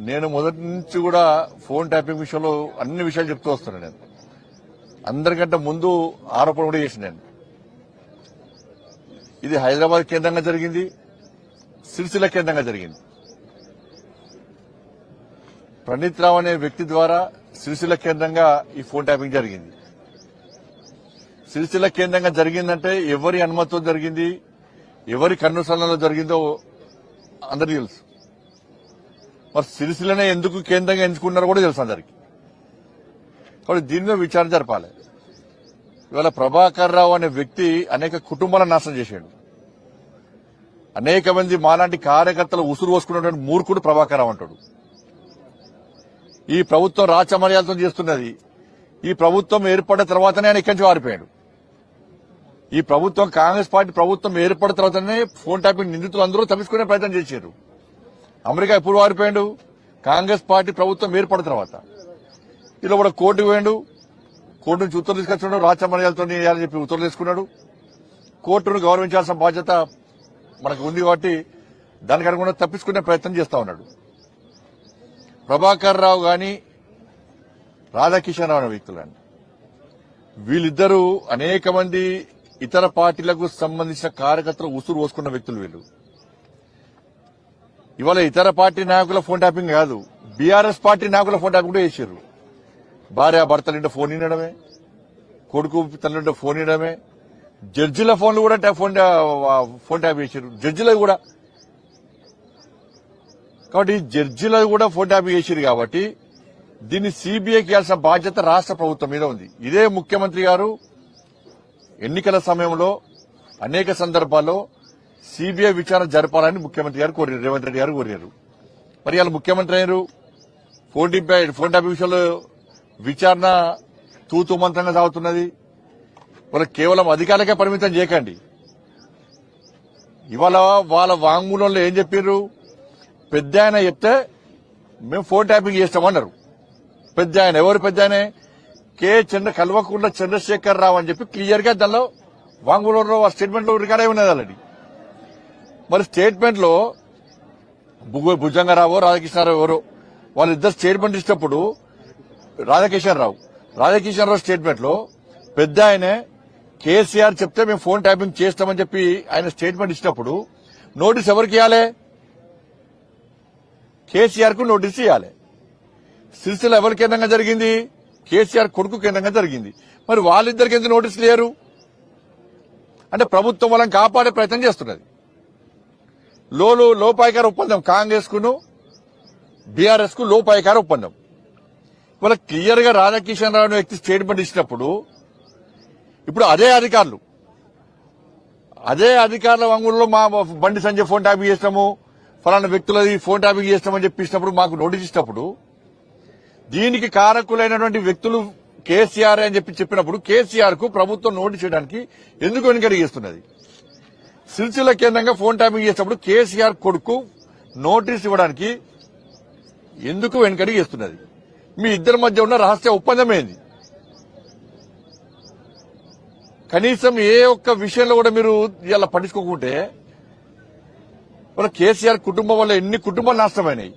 నేను మొదటి నుంచి కూడా ఫోన్ ట్యాపింగ్ విషయంలో అన్ని విషయాలు చెప్తూ వస్తున్నాను. నేను అందరికంటే ముందు ఆరోపణ కూడా చేసిన నేను ఇది హైదరాబాద్ కేంద్రంగా జరిగింది, సిరిసిల్ల కేంద్రంగా జరిగింది. ప్రణీత్ రావు అనే వ్యక్తి ద్వారా సిరిసిల్ల కేంద్రంగా ఈ ఫోన్ ట్యాపింగ్ జరిగింది. సిరిసిల్ల కేంద్రంగా జరిగిందంటే ఎవరి అనుమతితో జరిగింది, ఎవరి కన్నుసరణలో జరిగిందో అందరికీ తెలుసు. మరి సిరిసిల్లనే ఎందుకు కేంద్రంగా ఎంచుకున్నారో కూడా తెలుసు అందరికి. కాబట్టి దీని మీద విచారణ జరపాలి. ఇవాళ ప్రభాకర్ రావు అనే వ్యక్తి అనేక కుటుంబాలను నాశనం చేశాడు. అనేక మంది మాలాంటి కార్యకర్తలు ఉసురు పోసుకున్నటువంటి మూర్ఖుడు ప్రభాకర్ రావు అంటాడు. ఈ ప్రభుత్వం రాచమర్యాదతో చేస్తున్నది. ఈ ప్రభుత్వం ఏర్పడిన తర్వాతనే ఆయన ఇక్కడి నుంచి వారిపోయాడు. ఈ ప్రభుత్వం కాంగ్రెస్ పార్టీ ప్రభుత్వం ఏర్పడిన తర్వాతనే ఫోన్ ట్యాపింగ్ నిందితులు అందరూ తప్పించుకునే ప్రయత్నం చేశారు. అమెరికా ఎప్పుడు వారిపోయాడు? కాంగ్రెస్ పార్టీ ప్రభుత్వం ఏర్పడిన తర్వాత. ఇలా కూడా కోర్టుకు పోయాడు. కోర్టు నుంచి ఉత్తర్వులు తీసుకొచ్చాడు. రాచమర్యాదతో అని చెప్పి ఉత్తర్వులు తీసుకున్నాడు. కోర్టును గౌరవించాల్సిన బాధ్యత మనకు ఉంది కాబట్టి దానికి అనుగుణంగా తప్పించుకునే ప్రయత్నం చేస్తా ఉన్నాడు. ప్రభాకర్ రావు గాని రాధాకిషన్ రావు అనే వ్యక్తులు కానీ వీళ్ళిద్దరూ అనేక మంది ఇతర పార్టీలకు సంబంధించిన కార్యకర్తలు ఉసురు పోసుకున్న వ్యక్తులు వీళ్ళు. ఇవాళ ఇతర పార్టీ నాయకుల ఫోన్ ట్యాపింగ్ కాదు, బీఆర్ఎస్ పార్టీ నాయకుల ఫోన్ ట్యాపింగ్ కూడా చేశారు. భార్య భర్తలుంటే ఫోన్ వినడమే, కొడుకు తల్లింటే ఫోన్ వినడమే, జడ్జిల ఫోన్లు కూడా ఫోన్ ట్యాప్ చేశారు. జడ్జిలకు కూడా కాబట్టి జడ్జిలకు కూడా ఫోన్ ట్యాప్ చేశారు. కాబట్టి దీన్ని సీబీఐకి ఇవ్వాల్సిన బాధ్యత రాష్ట్ర ప్రభుత్వం మీద ఉంది. ఇదే ముఖ్యమంత్రి గారు ఎన్నికల సమయంలో అనేక సందర్భాల్లో సీబీఐ విచారణ జరపాలని ముఖ్యమంత్రి గారు కోరారు, రేవంత్ రెడ్డి గారు కోరారు. మరి వాళ్ళు ముఖ్యమంత్రి అయ్యారు. ఫోన్ ట్యాప్ విషయంలో విచారణ తూతూ మంత్రంగా సాగుతున్నది. వాళ్ళకి కేవలం అధికారులకే పరిమితం చేయకండి. ఇవాళ వాళ్ళ వాంగ్మూలంలో ఏం చెప్పారు? పెద్ద ఆయన చెప్తే మేము ఫోన్ ట్యాపింగ్ చేస్తామన్నారు. పెద్ద ఆయన ఎవరు? పెద్ద ఆయన కల్వకుంట్ల చంద్రశేఖర్ రావు అని చెప్పి క్లియర్ గా దానిలో వాంగ్మూలంలో స్టేట్మెంట్ లో రికార్డ్ అయి ఉన్నది ఆల్రెడీ. మరి స్టేట్మెంట్ లో భుజంగరావు రాధాకృష్ణారావు ఎవరో వాళ్ళిద్దరు స్టేట్మెంట్ ఇచ్చినప్పుడు రాధాకిషన్ రావు స్టేట్మెంట్ లో పెద్ద ఆయనే కేసీఆర్ చెప్తే మేము ఫోన్ ట్యాపింగ్ చేస్తామని చెప్పి ఆయన స్టేట్మెంట్ ఇచ్చినప్పుడు నోటీస్ ఎవరికి ఇవ్వాలి? కేసీఆర్ కు నోటీస్ ఇవ్వాలి. సిరిసిల్ల ఎవరి కేంద్రంగా జరిగింది? కేసీఆర్ కొడుకు కేంద్రంగా జరిగింది. మరి వాళ్ళిద్దరికి ఎందుకు నోటీసులు లేరు? అంటే ప్రభుత్వం వాళ్ళని కాపాడే ప్రయత్నం చేస్తున్నది. లోపాయికార ఒప్పందం కాంగ్రెస్ కును బీఆర్ఎస్ కు లోపాయికార ఒప్పందం. వాళ్ళ క్లియర్ గా రాధాకిషన్ రావు వ్యక్తి స్టేట్మెంట్ ఇచ్చినప్పుడు ఇప్పుడు అదే అధికారుల వంగుల్లో మా బండి సంజయ్ ఫోన్ ట్యాపింగ్ చేసినాము, ఫలానా వ్యక్తులది ఫోన్ ట్యాపింగ్ చేస్తామని చెప్పినప్పుడు మాకు నోటీస్ ఇచ్చినప్పుడు దీనికి కారకులైనటువంటి వ్యక్తులు కేసీఆర్ అని చెప్పినప్పుడు కేసీఆర్ కు ప్రభుత్వం నోటీస్ చేయడానికి ఎందుకు వెనుకడుగు చేస్తున్నది? సిరిసిల్ల కేంద్రంగా ఫోన్ ట్యాపింగ్ చేసినప్పుడు కేసీఆర్ కొడుకు నోటీస్ ఇవ్వడానికి ఎందుకు వెనుకడుగు చేస్తున్నది? మీ ఇద్దరి మధ్య ఉన్న రహస్య ఒప్పందం ఏంది? కనీసం ఏ ఒక్క విషయంలో కూడా మీరు ఇలా పట్టించుకోకుంటే వాళ్ళ కేసీఆర్ కుటుంబం వల్ల ఎన్ని కుటుంబాలు నాశనమైనాయి,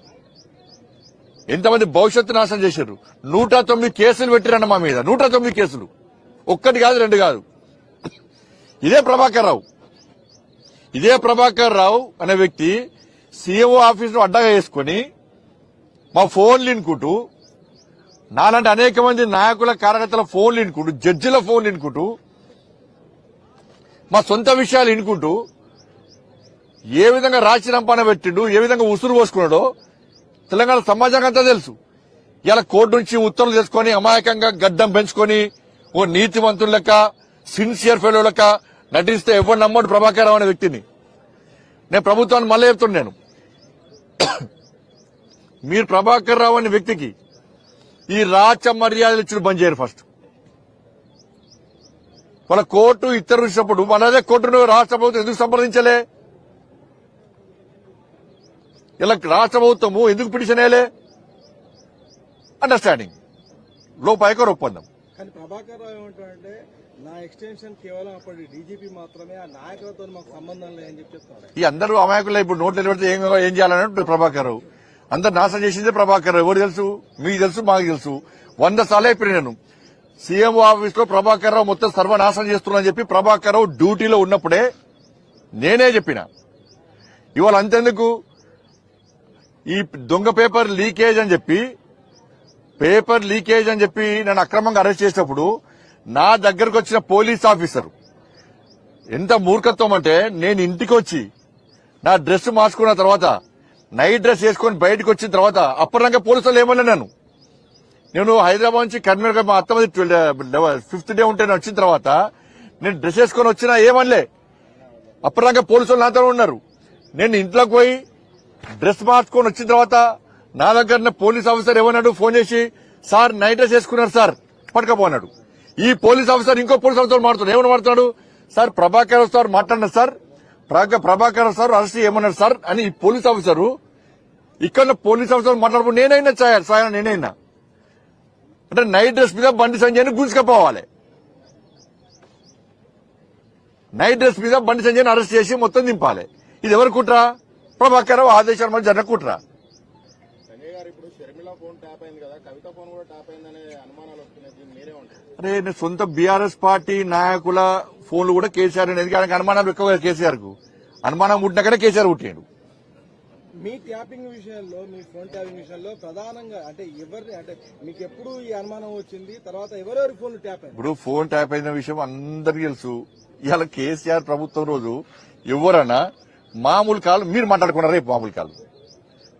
ఎంతమంది భవిష్యత్తు నాశనం చేశారు. 109 కేసులు పెట్టిరన్న మా మీద. 109 కేసులు, ఒక్కటి కాదు రెండు కాదు. ఇదే ప్రభాకర్ రావు అనే వ్యక్తి సీఎంఓ ఆఫీస్ ను అడ్డగా వేసుకుని మా ఫోన్లు ఇనుకుంటూ, నాలాంటి అనేక మంది నాయకుల కార్యకర్తల ఫోన్లు ఇనుకుంటూ, జడ్జిల ఫోన్లు ఇనుకుంటూ, మా సొంత విషయాలు ఇనుకుంటూ ఏ విధంగా రాచిరంపాన పెట్టిండు, ఏ విధంగా ఉసురు పోసుకున్నాడో తెలంగాణ సమాజానికి అంతా తెలుసు. ఇలా కోర్టు నుంచి ఉత్తర్వులు చేసుకుని అమాయకంగా గడ్డం పెంచుకొని ఓ నీతివంతుల లెక్క సిన్సియర్ ఫెలో లెక్క నటిస్తే ఎవరు నమ్మడు ప్రభాకర్ రావు అనే వ్యక్తిని. నేను ప్రభుత్వాన్ని మళ్ళీ చెప్తున్నాను, మీరు ప్రభాకర్ రావు అనే వ్యక్తికి ఈ రాచ మర్యాదలు ఇచ్చిన బంద్ చేయరు. ఫస్ట్ వాళ్ళ కోర్టు ఇతరులు ఇచ్చినప్పుడు మనదే కోర్టును రాష్ట్ర ప్రభుత్వం ఎందుకు సంప్రదించలే? ఇలా రాష్ట్ర ప్రభుత్వము ఎందుకు పిటిషన్ వేయలే? అండర్స్టాండింగ్ లోపాయికార ఒప్పందం. కానీ ప్రభాకర్ రావు ఏమంటారంటే నా ఎక్స్టెన్షన్ కేవలం అప్పటి డీజీపీ మాత్రమే, ఆ నాయకులతో మాకు సంబంధం లేదని చెప్తున్నారు. ఈ అందరూ అమాయకులు ఇప్పుడు నోట్లు పెడితే ఏం చేయాలని ప్రభాకర్ రావు అందరు నాశనం చేసిందే ప్రభాకర్ రావు. ఎవరు తెలుసు? మీకు తెలుసు, మాకు తెలుసు. 100 సార్లు అయిపోయి నేను సీఎంఓ ఆఫీస్ లో ప్రభాకర్ రావు మొత్తం సర్వనాశనం చేస్తున్నా చెప్పి ప్రభాకర్ రావు డ్యూటీలో ఉన్నప్పుడే నేనే చెప్పిన. ఇవాళ అంతెందుకు ఈ దొంగ పేపర్ లీకేజ్ అని చెప్పి నన్ను అక్రమంగా అరెస్ట్ చేసినప్పుడు నా దగ్గరకు వచ్చిన పోలీస్ ఆఫీసర్ ఎంత మూర్ఖత్వం అంటే, నేను ఇంటికి వచ్చి నా డ్రెస్ మార్చుకున్న తర్వాత నైట్ డ్రెస్ వేసుకుని బయటకు వచ్చిన తర్వాత అప్పటిదాకా పోలీసులు ఏమన్నా నేను హైదరాబాద్ నుంచి కర్నూలు మా అత్తమది 5th డే ఉంటే వచ్చిన తర్వాత నేను డ్రెస్ వేసుకొని వచ్చినా ఏమనలే. అప్పటిదాకా పోలీసులు నాతో ఉన్నారు. నేను ఇంట్లోకి పోయి డ్రెస్ మార్చుకొని వచ్చిన తర్వాత నా దగ్గర పోలీస్ ఆఫీసర్ ఏమన్నాడు, ఫోన్ చేసి సార్ నైట్ డ్రెస్ వేసుకున్నారు సార్ పట్టుకపోన్నాడు. ఈ పోలీస్ ఆఫీసర్ ఇంకో పోలీస్ ఆఫీసర్ మాట్లాడుతున్నాడు. ఏమని మాట్లాడు, సార్ ప్రభాకర్ సార్ మాట్లాడినారు సార్, ప్రభాకర్ సార్ అరెస్ట్ ఏమన్నారు సార్ అని ఈ పోలీస్ ఆఫీసరు ఇక్కడ పోలీస్ ఆఫీసర్ మాట్లాడుకుంటూ నేనైనా అంటే నైట్ డ్రెస్ మీద బండి సంజయ్ని గుంజుకపోవాలి. నైట్ డ్రెస్ మీద బండి సంజయ్ని అరెస్ట్ చేసి మొత్తం దింపాలి. ఇది ఎవరు కుట్ర? ప్రభాకర్ రావు ఆదేశాల మధ్య జరిగిన కుట్ర. సంజయ్ గారు ఇప్పుడు షర్మిల ఫోన్ ట్యాప్ అయింది కదా, కవిత ఫోన్ కూడా ట్యాప్ అయిందనే అనుమానాలు వస్తున్నాయి. మీరే ఉంటారు. అరే నేను సొంత బీఆర్ఎస్ పార్టీ నాయకుల ఫోన్లు కూడా కేసీఆర్ అనేది ఆయనకు అనుమానం ఎక్కువ. కేసీఆర్ కు అనుమానం పుట్టినాకనే కేసీఆర్ పుట్టాడు. మీ ట్యాపింగ్ విషయంలో, మీ ఫోన్ ట్యాపింగ్ విషయంలో ప్రధానంగా అంటే ఎవరిని, అంటే మీకు ఎప్పుడు ఈ అనుమానం వచ్చింది, తర్వాత ఎవరెవరి ఫోన్ ట్యాప్ అయింది? ఇప్పుడు ఫోన్ ట్యాప్ అయిన విషయం అందరికీ తెలుసు. ఇవాళ కేసీఆర్ ప్రభుత్వం రోజు ఎవరన్నా మామూలు కాలు మీరు మాట్లాడుకున్నారా? రేపు మామూలు కాలు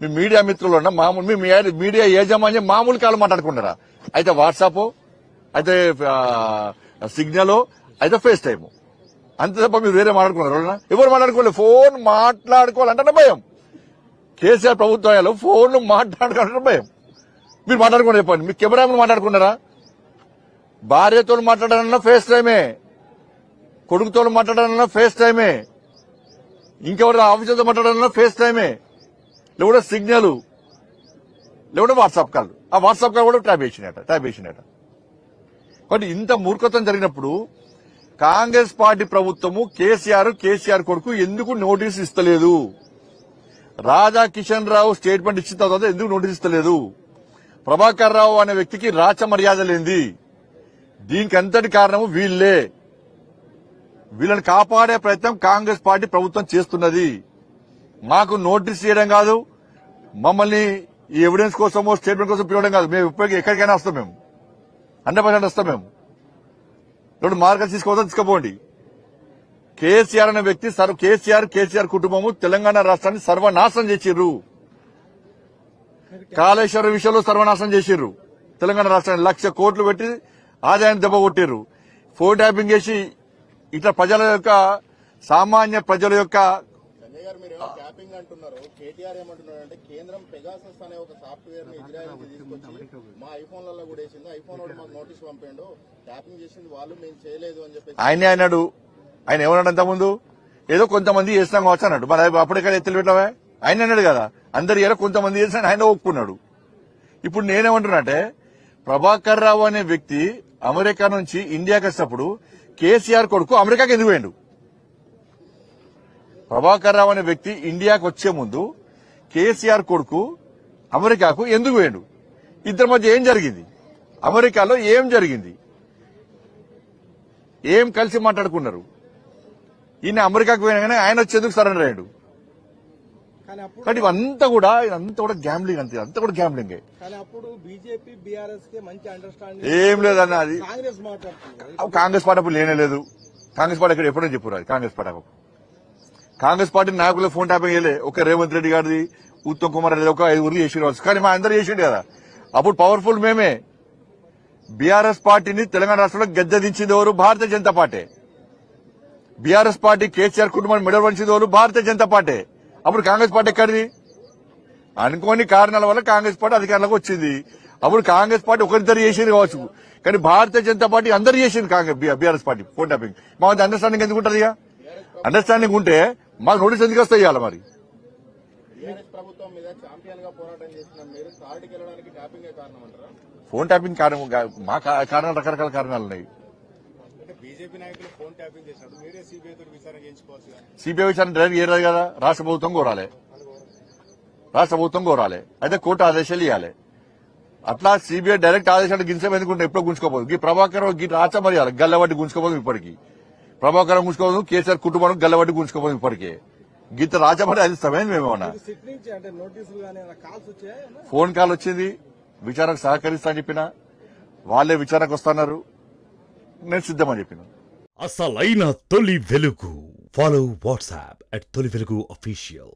మీ మీడియా మిత్రులు మామూలు మీ మీడియా యాజమాన్యం మామూలు కాలు మాట్లాడుకున్నారా? అయితే వాట్సాప్, అయితే సిగ్నల్, అయితే ఫేస్ టైమ్, అంతే తప్ప మీరు వేరే మాట్లాడుకున్నారా? ఎవరు మాట్లాడుకోలేదు. ఫోన్ మాట్లాడుకోవాలంటే భయం. కేసీఆర్ ప్రభుత్వాలు ఫోన్ మాట్లాడుకోవాలంటే భయం. మీరు మాట్లాడుకున్నారు చెప్పండి. మీ కెమెరా మాట్లాడుకున్నారా? భార్యతో మాట్లాడాలన్నా ఫేస్ టైమే, కొడుకుతో మాట్లాడాలన్నా ఫేస్ టైమే, ఇంకెవరు ఆఫీసర్తో మాట్లాడాలన్నా ఫేస్ టైమే, లేకుంటే సిగ్నల్, లేకుంటే వాట్సాప్ కాల్. ఆ వాట్సాప్ కాల్ కూడా ట్యాప్ చేసినట. కాబట్టి ఇంత మూర్ఖత్వం జరిగినప్పుడు కాంగ్రెస్ పార్టీ ప్రభుత్వము కేసీఆర్ కొడుకు ఎందుకు నోటీస్ ఇస్తలేదు? రాజా కిషన్ రావు స్టేట్మెంట్ ఇచ్చిన తర్వాత ఎందుకు నోటీస్ ఇస్తలేదు? ప్రభాకర్ రావు అనే వ్యక్తికి రాచ మర్యాద లేంది. దీనికి అంతటి కారణము వీళ్ళని కాపాడే ప్రయత్నం కాంగ్రెస్ పార్టీ ప్రభుత్వం చేస్తున్నది. మాకు నోటీస్ చేయడం కాదు, మమ్మల్ని ఈ ఎవిడెన్స్ కోసమో స్టేట్మెంట్ కోసం పిలవడం కాదు. మేము ఎక్కడికైనా వస్తాం, మేము 100% వస్తాం. మేము 2 మార్కులు తీసుకుపోండి. కేసీఆర్ అనే వ్యక్తి కేసీఆర్ కుటుంబము తెలంగాణ రాష్ట్రాన్ని సర్వనాశనం చేసిర్రు. కాళేశ్వరం విషయంలో సర్వనాశనం చేసిర్రు. తెలంగాణ రాష్ట్రాన్ని 1,00,000 కోట్లు పెట్టి ఆదాయాన్ని దెబ్బ కొట్టిర్రు. ఫోన్ ట్యాపింగ్ చేసి ఇట్లా సామాన్య ప్రజల యొక్క సంజయ్ గారు మీరు ట్యాపింగ్ అంటున్నారు. కేటీఆర్ ఏమంటున్నారు అంటే కేంద్రం పెగాసస్ అనే ఒక సాఫ్ట్వేర్ ని ఇజ్రాయెల్ తీసుకొచ్చి మా ఐఫోన్లలో కూడా వేసింది, ఐఫోన్ కూడా మాకు నోటీస్ పంపాడు, ట్యాపింగ్ చేసింది వాళ్ళు, మేము చేయలేదు అని చెప్పి ఆయనే అన్నాడు. ఆయన ఏమన్నాడు అంతకుముందు? ఏదో కొంతమంది చేసినాం కావచ్చు అన్నాడు. మరి అప్పటికే ఎత్తులు పెట్టావా? ఆయన అన్నాడు కదా, అందరు ఏదో కొంతమంది చేసిన ఆయన ఒప్పుకున్నాడు. ఇప్పుడు నేనేమంటున్నానంటే ప్రభాకర్ రావు అనే వ్యక్తి అమెరికా నుంచి ఇండియాకి వచ్చినప్పుడు కేసీఆర్ కొడుకు అమెరికాకి ఎందుకు పోయిండు? ప్రభాకర్ రావు అనే వ్యక్తి ఇండియాకి వచ్చే ముందు కేసీఆర్ కొడుకు అమెరికాకు ఎందుకు పోయిండు? ఇద్దరి మధ్య ఏం జరిగింది? అమెరికాలో ఏం జరిగింది? ఏం కలిసి మాట్లాడుకున్నారు? ఈయన అమెరికాకు పోయినా ఆయన వచ్చేందుకు సరెండర్ అయ్యాడు. కానీ ఇదంతా కూడా గ్యాంబ్లింగ్, అంతా కూడా గ్యాంబ్లింగే. బీజేపీ బీఆర్ఎస్ మంచి అండర్స్టాండింగ్ ఏం లేదన్న. అది కాంగ్రెస్ మాట్లాడుతుంది. కాంగ్రెస్ పార్టీ అప్పుడు లేనేలేదు. కాంగ్రెస్ పార్టీ ఎక్కడ ఎప్పుడో చెప్పారు. కాంగ్రెస్ పార్టీ నాయకులు ఫోన్ ట్యాపింగ్ చేయలే. ఒక రేవంత్ రెడ్డి గారిది, ఉత్తమ్ కుమార్ రెడ్డి ఒక 5 చేసి, కానీ మా అందరూ చేసిండు కదా. అప్పుడు పవర్ఫుల్ మేమే. బీఆర్ఎస్ పార్టీని తెలంగాణ రాష్ట్రంలో గద్దెదించింది ఎవరు? భారతీయ జనతా పార్టీ. బీఆర్ఎస్ పార్టీ కేసీఆర్ కుటుంబాన్ని మెడల్ వంచింది ఎవరు? భారతీయ జనతా పార్టీ. అప్పుడు కాంగ్రెస్ పార్టీ ఎక్కడిది? అనుకోని కారణాల వల్ల కాంగ్రెస్ పార్టీ అధికారంలోకి వచ్చింది. అప్పుడు కాంగ్రెస్ పార్టీ ఒకరిద్దరు చేసింది కావచ్చు, కానీ భారతీయ జనతా పార్టీ అందరూ చేసింది. BRS party phone tapping. మా అండర్స్టాండింగ్ ఎందుకు ఉంటుంది? అండర్స్టాండింగ్ ఉంటే మాకు నోటీస్ ఎందుకు వస్తాయి? ఇవాళ మరి ప్రభుత్వం మీద ఛాంపియన్ గా పోరాటం చేసిన మీరు థర్డ్కి వెళ్ళడానికి ట్యాపింగే కారణం అంటారా? ఫోన్ ట్యాపింగ్ కారణం మా కారణాలు రకరకాల కారణాలు ఉన్నాయి. బీజేపీ నాయకులు ఫోన్ ట్యాపింగ్ చేసినప్పుడు మీరే సిబిఐ తో విచారణ చేయించుకోవచ్చు. సిబిఐ విచారణ డైరెక్ట్ చేయరాదు కదా, రాష్ట్ర ప్రభుత్వం కోరాలి. రాష్ట్ర ప్రభుత్వం కోరాలి, అయితే కోర్టు ఆదేశాలు ఇవ్వాలి. అట్లా సిబిఐ డైరెక్ట్ ఆదేశాలు గించం ఎందుకుంటే ఎప్పుడో గుంజుకోపోదు. ఈ ప్రభాకర్ గీ రాచమర్యాలి గల్లబట్టి గుంజుకోపోదు. ఇప్పటికి ప్రభాకరం గుంజుకోపోదు, కేసీఆర్ కుటుంబం గల్లబట్టి గుంజుకోపోదు. ఇప్పటికే గీత రాచమరి అది ఇస్తామేంది మేమేమన్నా. ఫోన్ కాల్ వచ్చింది, విచారణకు సహకరిస్తా అని చెప్పిన, వాళ్ళే విచారణకు వస్తున్నారు, నేను సిద్ధమని చెప్పిన. అసలైన తొలి వెలుగు. ఫాలో వాట్సాప్ @తొలి వెలుగు official.